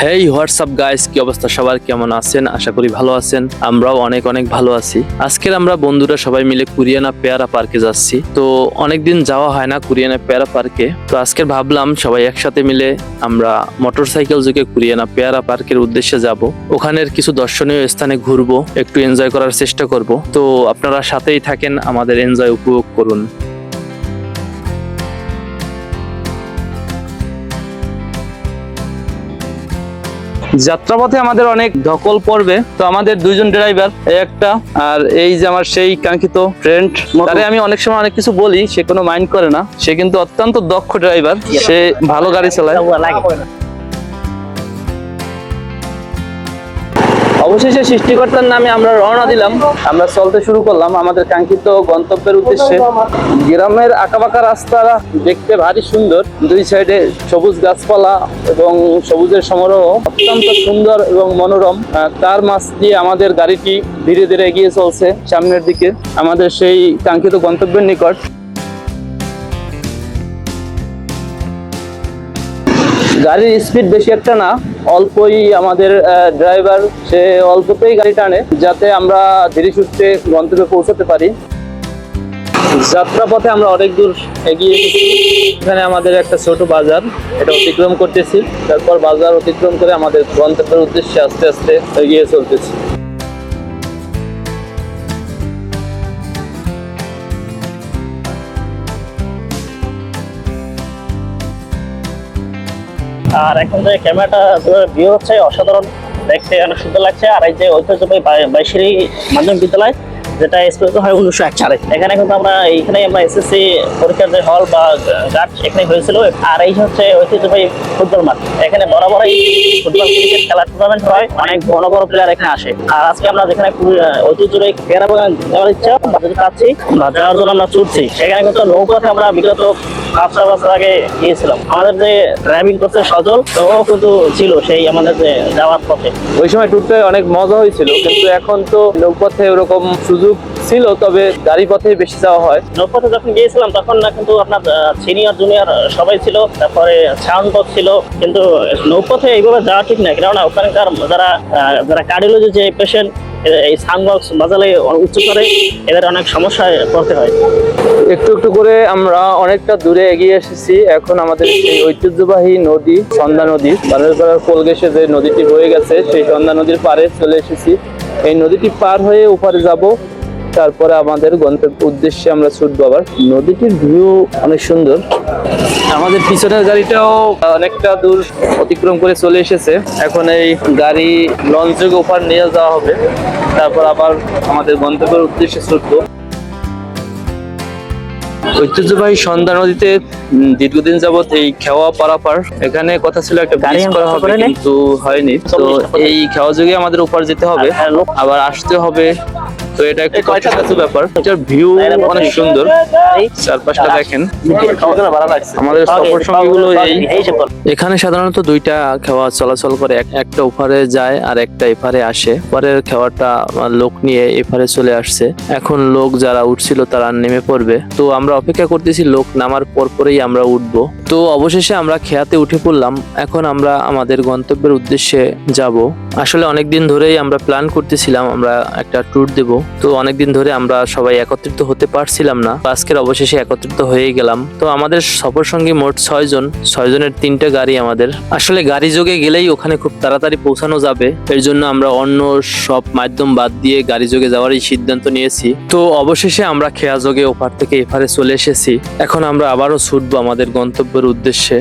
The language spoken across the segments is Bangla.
হেই হোয়াটসঅ্যাপ গাইস, কি অবস্থা সবার? কেমন আছেন? আশা করি ভালো আছেন। আমরাও অনেক অনেক ভালো আছি। আজকের আমরা বন্ধুরা সবাই মিলে কুরিয়ানা পেয়ারা পার্কে যাচ্ছি। তো অনেকদিন যাওয়া হয় না কুরিয়ানা পেয়ারা পার্কে। তো আজকে ভাবলাম সবাই একসাথে মিলে আমরা মোটরসাইকেল যোগে কুরিয়ানা পেয়ারা পার্কের উদ্দেশ্যে যাব। ওখানের কিছু দর্শনীয় স্থানে ঘুরবো, একটু এনজয় করার চেষ্টা করব। তো আপনারা সাথেই থাকেন, আমাদের এনজয় উপভোগ করুন। যাত্রাপথে আমাদের অনেক ধকল পড়বে, তো আমাদের দুইজন ড্রাইভার, একটা আর এই যে আমার সেই কাঙ্ক্ষিত ফ্রেন্ড, তারে আমি অনেক সময় অনেক কিছু বলি, সে কোনো মাইন্ড করে না। সে কিন্তু অত্যন্ত দক্ষ ড্রাইভার, সে ভালো গাড়ি চালায়। অবশেষে সৃষ্টিকর্তার নামে আমরা রওনা দিলাম। আমরা চলতে শুরু করলাম আমাদের কাঙ্ক্ষিত গন্তব্যের উদ্দেশ্যে। গ্রামের আঁকাবাঁকা রাস্তা দেখতে ভারী সুন্দর, দুই সাইডে সবুজ গাছপালা এবং সবুজের সমারোহ অত্যন্ত সুন্দর এবং মনোরম। তার মাঝ দিয়ে আমাদের গাড়িটি ধীরে ধীরে এগিয়ে চলছে সামনের দিকে, আমাদের সেই কাঙ্ক্ষিত গন্তব্যের নিকট। গাড়ির স্পিড বেশি একটা না, অল্পই আমাদের ড্রাইভার, সে অল্পতেই গাড়ি টানে যাতে আমরা ধীরে সুস্থে গন্তব্যে পৌঁছাতে পারি। যাত্রাপথে আমরা অনেক দূর এগিয়ে এসেছি। এখানে আমাদের একটা ছোট বাজার, এটা অতিক্রম করতেছি। তারপর বাজার অতিক্রম করে আমাদের গন্তব্যের উদ্দেশ্যে আস্তে আস্তে এগিয়ে চলতেছি। আর এখন যে ক্যামেরাটা ভিউ হচ্ছে অসাধারণ, দেখতে অনেক সুন্দর লাগছে। আর এই যে ঐতিহ্যবাহী বাইশিরি মাধ্যমিক বিদ্যালয়, যেটা স্থাপিত হয় 1901 সালে। এখানে কিন্তু আমরা এসএসসি পরীক্ষার যে হল বা গার্ড এখানে হয়েছিল। আর এই হচ্ছে ঐতিহ্যবাহী ফুটবল মাঠ, এখানে বরাবরই ফুটবল ক্রিকেট খেলার টুর্নামেন্ট হয়, অনেক বড় বড় প্লেয়ার এখানে আসে। আর আজকে আমরা যেখানে ঐতিহ্যবাহী পেয়ারা বাগান যাওয়ার ইচ্ছা পাচ্ছি বা যাওয়ার জন্য আমরা ছুটছি, সেখানে কিন্তু নৌপথে আমরা বিগত 5 বছর আগে গিয়েছিলাম। আমাদের যে ড্রাইভিং করছে সজল, তো ও কিন্তু ছিল সেই আমাদের যে যাওয়ার পথে। ওই সময় ট্যুরটা অনেক মজা হয়েছিল, কিন্তু এখন তো নৌপথে ওরকম সুযোগ ছিল, তবে গাড়ি পথে বেশি যাওয়া হয়। নৌপথে যখন গিয়েছিলাম তখন না কিন্তু আপনার সিনিয়র জুনিয়র সবাই ছিল, তারপরে সাউন্ড বক্স ছিল। কিন্তু নৌপথে এইভাবে যাওয়া ঠিক না, কেননা ওখানকার যারা কার্ডিওলজি যে পেশেন্ট, এই সাউন্ড বক্স বাজালে উচ্চ করে এদের অনেক সমস্যায় পড়তে হয়। একটু একটু করে আমরা অনেকটা দূরে এগিয়ে এসেছি। এখন আমাদের এই ঐতিহ্যবাহী নদী সন্ধ্যা নদী, বানেরপাড়ার কোল ঘেঁষে যে নদীটি বয়ে গেছে, সেই সন্ধ্যা নদীর পাড়ে চলে এসেছি। এই নদীটি পার হয়ে ওপারে যাব, তারপরে আমাদের গন্তব্য উদ্দেশ্যে আমরা ছুটবো। আবার নদীটির ভিউ অনেক সুন্দর। আমাদের পিছনের গাড়িটাও অনেকটা দূর অতিক্রম করে চলে এসেছে। এখন এই গাড়ি লঞ্চ যোগে ওপার নিয়ে যাওয়া হবে, তারপর আবার আমাদের গন্তব্যের উদ্দেশ্যে ছুটবো। ঐতিহ্যবাহী সন্ধ্যা নদীতে দীর্ঘদিন যাবত এই খেওয়া পারাপার, এখানে কথা ছিল একটা ব্রিজ করা হবে, কিন্তু হয়নি। তো এই খেওয়া যোগে আমাদের উপর যেতে হবে, আবার আসতে হবে। তো এটা একটা কষ্টসাধ্য ব্যাপার। এটার ভিউ অনেক সুন্দর, চারপাশটা দেখেন। আমাদের সফর সঙ্গীগুলো এখানে সাধারণত দুইটা খেওয়া চলাচল করে, একটা ওপারে যায় আর একটা এপারে আসে। পরের খেওয়াটা লোক নিয়ে এপারে চলে আসছে। এখন লোক যারা উঠছিল তারা নেমে পড়বে। তো আমরা অপেক্ষা করতেছি লোক নামার পরেই আমরা উঠবো। তো অবশেষে আমরা খেয়াতে উঠে পড়লাম। এখন আমরা আমাদের গন্তব্যের উদ্দেশ্যে যাব। আসলে অনেকদিন ধরেই আমরা প্ল্যান করতেছিলাম আমরা একটা ট্যুর দেব। তো অনেকদিন ধরে আমরা সবাই একত্রিত হতে পারছিলাম না, আজকের অবশেষে একত্রিত হয়ে গেলাম। তো আমাদের সফর সঙ্গী মোট 6 জন, 6 জনের 3টা গাড়ি আমাদের। আসলে গাড়ি যোগে গেলেই ওখানে খুব তাড়াতাড়ি পৌঁছানো যাবে, এর জন্য আমরা অন্য সব মাধ্যম বাদ দিয়ে গাড়ি যোগে যাওয়ারই সিদ্ধান্ত নিয়েছি। তো অবশেষে আমরা খেয়া যোগে ওপার থেকে এপারে চলে এসেছি। এখন আমরা আবারও ছুটবো আমাদের গন্তব্যের উদ্দেশ্যে।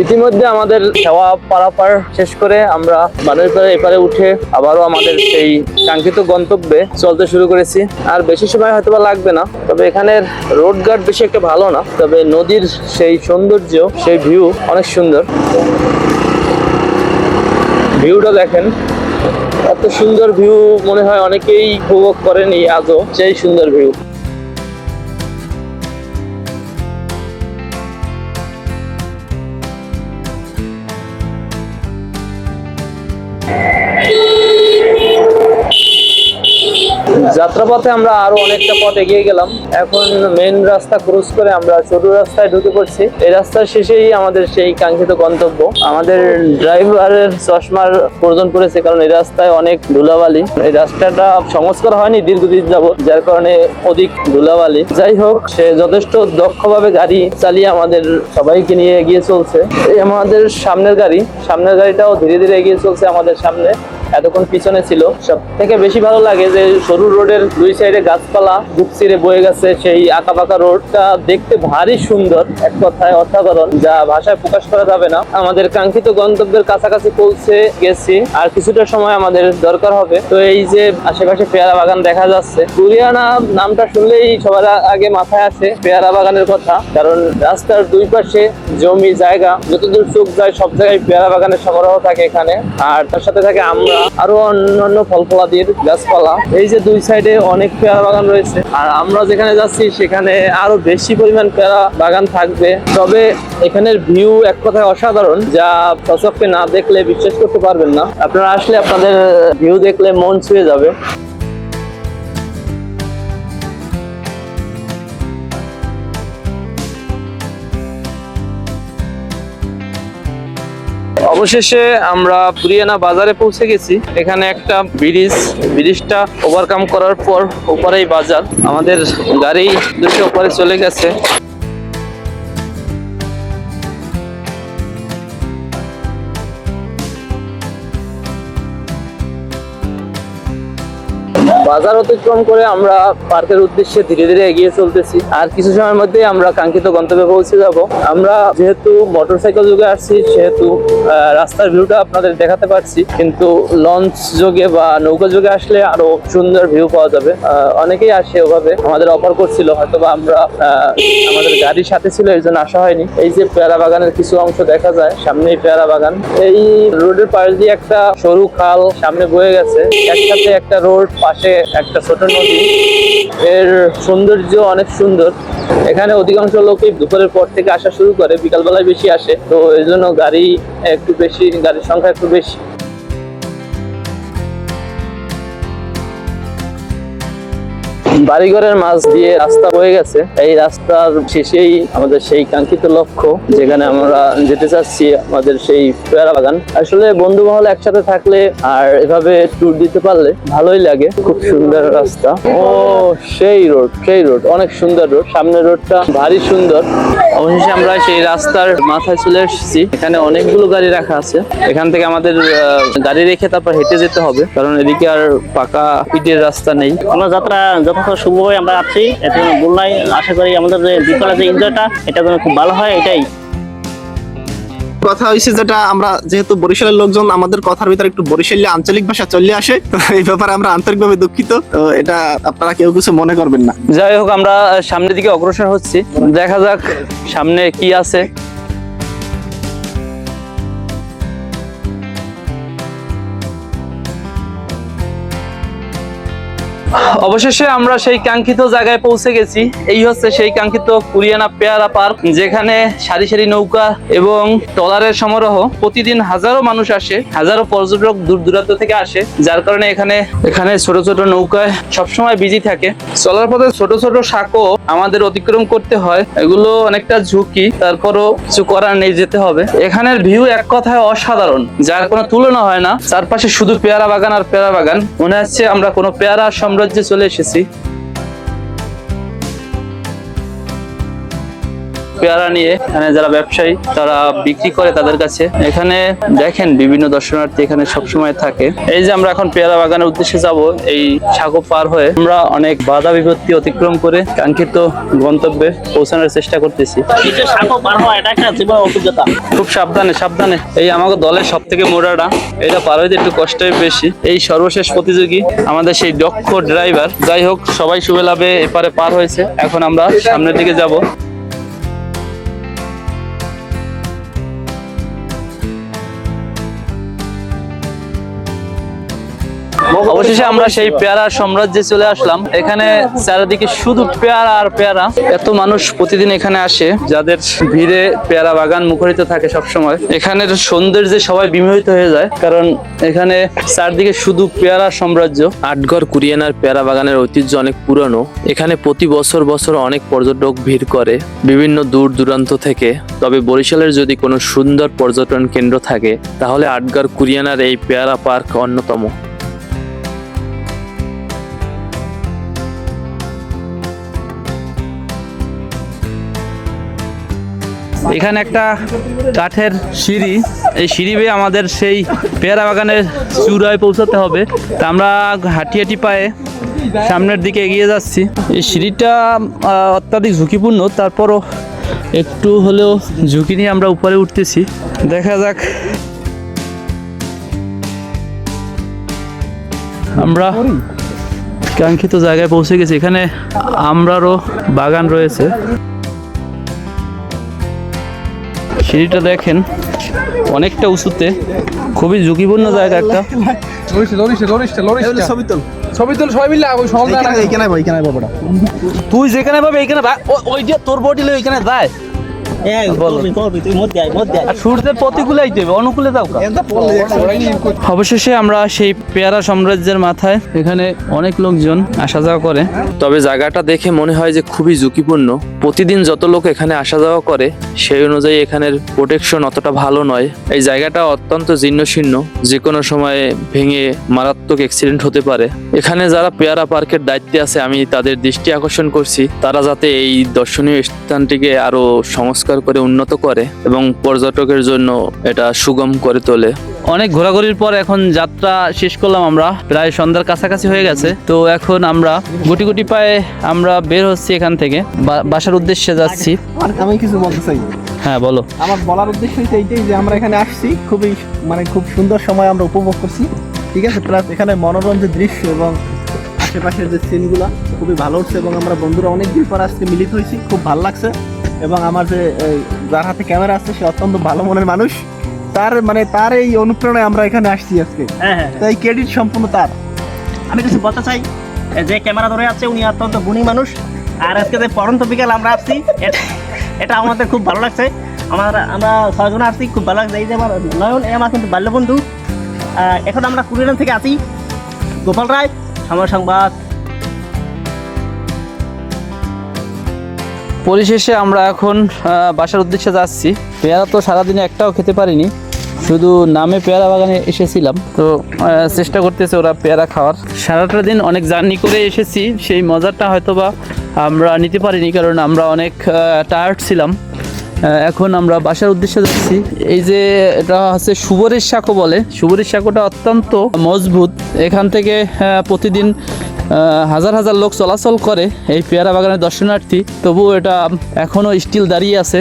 ইতিমধ্যে আমাদের খেওয়া পারাপার শেষ করে আমরা বানেরপাড়া এপারে উঠে আবারও আমাদের সেই কাঙ্ক্ষিত গন্তব্যে চলতে শুরু করেছি। আর বেশি সময় হয়তো বা লাগবে না, তবে এখানের রোড গার্ড বেশি একটা ভালো না, তবে নদীর সেই সৌন্দর্য, সেই ভিউ অনেক সুন্দর। ভিউটা দেখেন, এত সুন্দর ভিউ মনে হয় অনেকেই উপভোগ করেনি আজও, সেই সুন্দর ভিউ। যাত্রাপথে আমরা আরো অনেকটা পথ এগিয়ে গেলাম। এখন মেইন রাস্তা ক্রস করে আমরা সরু রাস্তায় ঢুকে পড়ছি। এই রাস্তার শেষেই আমাদের সেই কাঙ্ক্ষিত গন্তব্য। আমাদের ড্রাইভারের চশমার প্রয়োজন পড়েছে, কারণ এই রাস্তায় অনেক ধুলাবালি। এই রাস্তাটা সংস্কার হয়নি দীর্ঘদিন যাবত, যার কারণে অধিক ধুলাবালি। যাই হোক, সে যথেষ্ট দক্ষভাবে গাড়ি চালিয়ে আমাদের সবাইকে নিয়ে এগিয়ে চলছে। এই আমাদের সামনের গাড়িটাও ধীরে ধীরে এগিয়ে চলছে আমাদের সামনে, এতক্ষণ পিছনে ছিল। সব থেকে বেশি ভালো লাগে যে সরু রোডের দুই সাইডে গাছপালা বুক চিরে বয়ে গেছে। সেই আঁকা বাঁকা রোডটা দেখতে ভারী সুন্দর, এক কথায় অসাধারণ, যা ভাষায় প্রকাশ করা যাবে না। আমাদের কাঙ্ক্ষিত গন্তব্যের কাছাকাছি পৌঁছে গেছি, আর কিছুটা সময় আমাদের দরকার হবে। তো এই যে আশেপাশে পেয়ারা বাগান দেখা যাচ্ছে, কুরিয়ানা নামটা শুনলেই সবার আগে মাথায় আসে পেয়ারা বাগানের কথা, কারণ রাস্তার দুই পাশে জমি জায়গা, যতদূর চোখ যায় সব জায়গায় পেয়ারা বাগানের সমারোহ থাকে এখানে। আর তার সাথে থাকে আমরা আরো অন্যান্য ফল ফলাদির গাছপালা। এই যে দুই সাইডে অনেক পেয়ারা বাগান রয়েছে, আর আমরা যেখানে যাচ্ছি সেখানে আরো বেশি পরিমাণ পেয়ারা বাগান থাকবে। তবে এখানের ভিউ এক কথায় অসাধারণ, যা সচক্ষে না দেখলে বিশ্বাস করতে পারবেন না। আপনারা আসলে আপনাদের ভিউ দেখলে মন ছুঁয়ে যাবে। অবশেষে আমরা কুরিয়ানা বাজারে পৌঁছে গেছি। এখানে একটা ব্রিজটা ওভারকাম করার পর ওপারেই বাজার। আমাদের গাড়ি দুটো ওপারে চলে গেছে। বাজার অতিক্রম করে আমরা পার্কের উদ্দেশ্যে ধীরে ধীরে এগিয়ে চলতেছি, আর কিছু সময়ের মধ্যে আমরা কাঙ্ক্ষিত গন্তব্যে পৌঁছে যাব। আমরা যেহেতু মোটরসাইকেল যোগে আসছি, সেহেতু রাস্তার ভিউটা আপনাদের দেখাতে পারছি, কিন্তু লঞ্চ যোগে বা নৌকা যোগে আসলে আরো সুন্দর ভিউ পাওয়া যাবে। অনেকেই আসে ওভাবে, আমাদের অফার করছিল, হয়তো বা আমরা আমাদের গাড়ির সাথে ছিল এর জন্য আসা হয়নি। এই যে পেয়ারা বাগানের কিছু অংশ দেখা যায়, সামনেই পেয়ারা বাগান। এই রোডের পাশ দিয়ে একটা সরু খাল সামনে বয়ে গেছে, একসাথে একটা রোড, পাশে একটা ছোট নদী। এর সৌন্দর্য অনেক সুন্দর। এখানে অধিকাংশ লোকই দুপুরের পর থেকে আসা শুরু করে, বিকালবেলায় বেশি আসে, তো এই জন্য গাড়ির সংখ্যা একটু বেশি। বাড়িঘরের মাঝ দিয়ে রাস্তা বয়ে গেছে। এই রাস্তার শেষেই আমাদের সেই কাঙ্ক্ষিত লক্ষ্য, যেখানে আমরা যেতে চাচ্ছি, আমাদের সেই পেয়ারা বাগান। আসলে বন্ধু মহল একসাথে থাকলে আর এভাবে ট্যুর দিতে পারলে ভালোই লাগে। খুব সুন্দর রাস্তা। ও সেই রোড অনেক সুন্দর রোড, সামনের রোডটা ভারী সুন্দর। অবশেষে আমরা সেই রাস্তার মাথায় চলে এসেছি। এখানে অনেকগুলো গাড়ি রাখা আছে। এখান থেকে আমাদের গাড়ি রেখে তারপর হেঁটে যেতে হবে, কারণ এদিকে আর পাকা ইটের রাস্তা নেই। আমরা যাত্রা শুভভাবে আমরা আছি, এতে ভুল নাই। আশা করি আমাদের যে বিকালে যে এনজয়টা, এটা যেন খুব ভালো হয়। এটাই কথা হয়েছে, যেটা আমরা যেহেতু বরিশালের লোকজন, আমাদের কথার ভিতরে একটু বরিশালী আঞ্চলিক ভাষা চলে আসে, তো এই ব্যাপারে আমরা আন্তরিকভাবে দুঃখিত। তো এটা আপনারা কেউ কিছু মনে করবেন না। যাই হোক, আমরা সামনের দিকে অগ্রসর হচ্ছি, দেখা যাক সামনে কি আছে। অবশেষে আমরা সেই কাঙ্ক্ষিত জায়গায় পৌঁছে গেছি। এই হচ্ছে সেই কাঙ্ক্ষিত কুরিয়ানা পেয়ারা পার্ক, যেখানে সারি সারি নৌকা এবং ট্রলারের সমারোহ। প্রতিদিন হাজারো মানুষ আসে, হাজারো পর্যটক দূর দূরান্ত থেকে আসে, যার কারণে এখানে ছোট ছোট নৌকায় সবসময় বিজি থাকে। চলার পথে ছোট ছোট সাঁকো আমাদের অতিক্রম করতে হয়, এগুলো অনেকটা ঝুঁকি, তারপরও কিছু করার নেই, যেতে হবে। এখানের ভিউ এক কথায় অসাধারণ, যার কোনো তুলনা হয় না। চারপাশে শুধু পেয়ারা বাগান আর পেয়ারা বাগান, মনে হচ্ছে আমরা কোনো পেয়ারা সাম্রাজ্যে চলে এসেছি। পেয়ারা নিয়ে এখানে যারা ব্যবসায়ী তারা বিক্রি করে তাদের কাছে। এখানে দেখেন বিভিন্ন দর্শনার্থী এখানে সবসময় থাকে। এই যে আমরা এখন পেয়ারা বাগানের উদ্দেশ্যে যাব, এই সাঁকো পার হয়ে আমরা অনেক বাধা বিপত্তি অতিক্রম করে কাঙ্ক্ষিত গন্তব্যে পৌঁছানোর চেষ্টা করতেছি। এই যে সাঁকো পার হওয়া, এটা একটা জীবন অভিজ্ঞতা। খুব সাবধানে। এই আমাকে দলের সব থেকে মোড়াটা, এটা পার হইতে একটু কষ্টই বেশি। এই সর্বশেষ প্রতিযোগী আমাদের সেই দক্ষ ড্রাইভার। যাই হোক, সবাই শুভে লাভে এপারে পার হয়েছে। এখন আমরা সামনের দিকে যাব। অবশেষে আমরা সেই পেয়ারার সাম্রাজ্যে চলে আসলাম। এখানে চারিদিকে শুধু পেয়ারা আর পেয়ারা। এত মানুষ প্রতিদিন এখানে আসে, যাদের ভিড়ে পেয়ারা বাগান মুখরিত থাকে সবসময়। এখানের সৌন্দর্যে সবাই বিমোহিত হয়ে যায়, কারণ এখানে চারদিকে শুধু পেয়ারা সাম্রাজ্য। আটঘর কুরিয়ানার পেয়ারা বাগানের ঐতিহ্য অনেক পুরনো। এখানে প্রতি বছর অনেক পর্যটক ভিড় করে বিভিন্ন দূর দূরান্ত থেকে। তবে বরিশালের যদি কোনো সুন্দর পর্যটন কেন্দ্র থাকে তাহলে আটঘর কুরিয়ানার এই পেয়ারা পার্ক অন্যতম। এখানে একটা কাঠের সিঁড়ি, এই সিঁড়ি বেয়ে আমাদের সেই পেয়ারা বাগানের চূড়ায় পৌঁছাতে হবে। তা আমরা হাঁটি হাঁটি পায়ে সামনের দিকে এগিয়ে যাচ্ছি। এই সিঁড়িটা অত্যাধিক ঝুঁকিপূর্ণ, তারপরও একটু হলেও ঝুঁকি নিয়ে আমরা উপরে উঠতেছি। দেখা যাক। আমরা কাঙ্ক্ষিত জায়গায় পৌঁছে গেছি। এখানে আমরারও বাগান রয়েছে। সিঁড়িটা দেখেন অনেকটা উঁচুতে, খুবই ঝুঁকিপূর্ণ জায়গা একটা। তুই যেখানে পাবে এইখানে ওই যে তোর বডি ওইখানে যায়। সূর্যের প্রতিকূলে অনুকূলে যাও। অবশেষে আমরা সেই পেয়ারা সাম্রাজ্যের মাথায়। এখানে অনেক লোকজন আসা যাওয়া করে, তবে জায়গাটা দেখে মনে হয় যে খুবই ঝুঁকিপূর্ণ। প্রতিদিন যত লোক এখানে আসা যাওয়া করে সেই অনুযায়ী এখানের প্রোটেকশন অতটা ভালো নয়। এই জায়গাটা অত্যন্ত জীর্ণশীর্ণ, যে কোনো সময় ভেঙে মারাত্মক অ্যাক্সিডেন্ট হতে পারে। এখানে যারা পেয়ারা পার্কের দায়িত্বে আছে আমি তাদের দৃষ্টি আকর্ষণ করছি, তারা যাতে এই দর্শনীয় স্থানটিকে আরো সংস্কার করে উন্নত করে এবং পর্যটকের জন্য এটা সুগম করে তোলে। অনেক ঘোরাঘুরির পর এখন যাত্রা শেষ করলাম। আমরা প্রায় সন্ধ্যার কাছাকাছি হয়ে গেছে। তো এখন আমরা গুটি গুটি পায়ে আমরা বের হচ্ছি এখান থেকে, বাসার উদ্দেশ্যে যাচ্ছি। আমি কিছু বলতে চাই। হ্যাঁ বলো। আমার বলার উদ্দেশ্য হচ্ছে এইটাই যে আমরা এখানে আসছি, খুবই খুব সুন্দর সময় আমরা উপভোগ করছি, ঠিক আছে। প্লাস এখানে মনোরম যে দৃশ্য এবং আশেপাশের যে সিনগুলো খুবই ভালো হচ্ছে, এবং আমরা বন্ধুরা অনেক দিন পর আজকে মিলিত হয়েছি, খুব ভালো লাগছে। এবং আমার যে যার হাতে ক্যামেরা আছে সে অত্যন্ত ভালো মনের মানুষ, তার এই অনুপ্রেরণায় আমরা এখানে আসছি আজকে। তাই ক্রেডিট সম্পূর্ণ তার। আমি কিছু বলতে চাই, যে ক্যামেরা ধরে আছে উনি অত্যন্ত গুণী মানুষ। আর আজকে যে পড়ন্ত বিকাল আমরা আসছি, এটা আমাদের খুব ভালো লাগছে। আমরা ছয়জন আসছি, খুব ভালো লাগছে। এই যে আমার নয়ন, আমার কিন্তু বাল্যবন্ধু। এখন আমরা কুড়িগ্রাম থেকে আছি। গোপাল রায়, সময় সংবাদ। পরিশেষে আমরা এখন বাসার উদ্দেশ্যে যাচ্ছি। পেয়ারা তো সারাদিনে একটাও খেতে পারিনি, শুধু নামে পেয়ারা বাগানে এসেছিলাম। তো চেষ্টা করতেছে ওরা পেয়ারা খাওয়ার। সারাটা দিন অনেক জার্নি করে এসেছি, সেই মজাটা হয়তোবা আমরা নিতে পারিনি, কারণ আমরা অনেক টায়ার্ড ছিলাম। এখন আমরা বাসার উদ্দেশ্যে যাচ্ছি। এই যে এটা হচ্ছে সুবরের সাঁকো বলে। সুবরের সাঁকোটা অত্যন্ত মজবুত। এখান থেকে প্রতিদিন হাজার হাজার লোক চলাচল করে এই পেয়ারা বাগানের দর্শনার্থী, তবুও এটা এখনো স্টিল দাঁড়িয়ে আছে।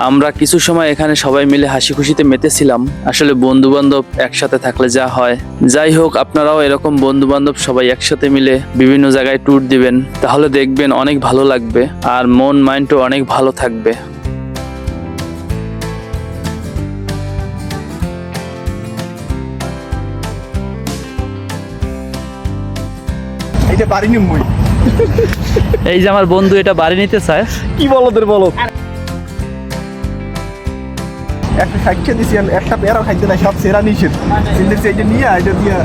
আমরা কিছু সময় এখানে সবাই মিলে হাসি খুশিতে মেতেছিলাম। আসলে বন্ধু বান্ধব একসাথে থাকলে যা হয়। যাই হোক, আপনারাও এরকম বন্ধু বান্ধব সবাই একসাথে মিলে বিভিন্ন জায়গায় ট্যুর দিবেন, তাহলে দেখবেন অনেক ভালো লাগবে আর মন মাইন্ডও অনেক ভালো থাকবে। এই যে বাড়ি নিম্বই, এই যে আমার বন্ধু এটা বাড়ি নিতে চায়। কি বলো তোর বলো, একটা সাক্ষী দিছি, একটা পেয়ারা খাইতে না, সব সেরা নিষেধ। এই যে নিয়ে এটা দিয়ে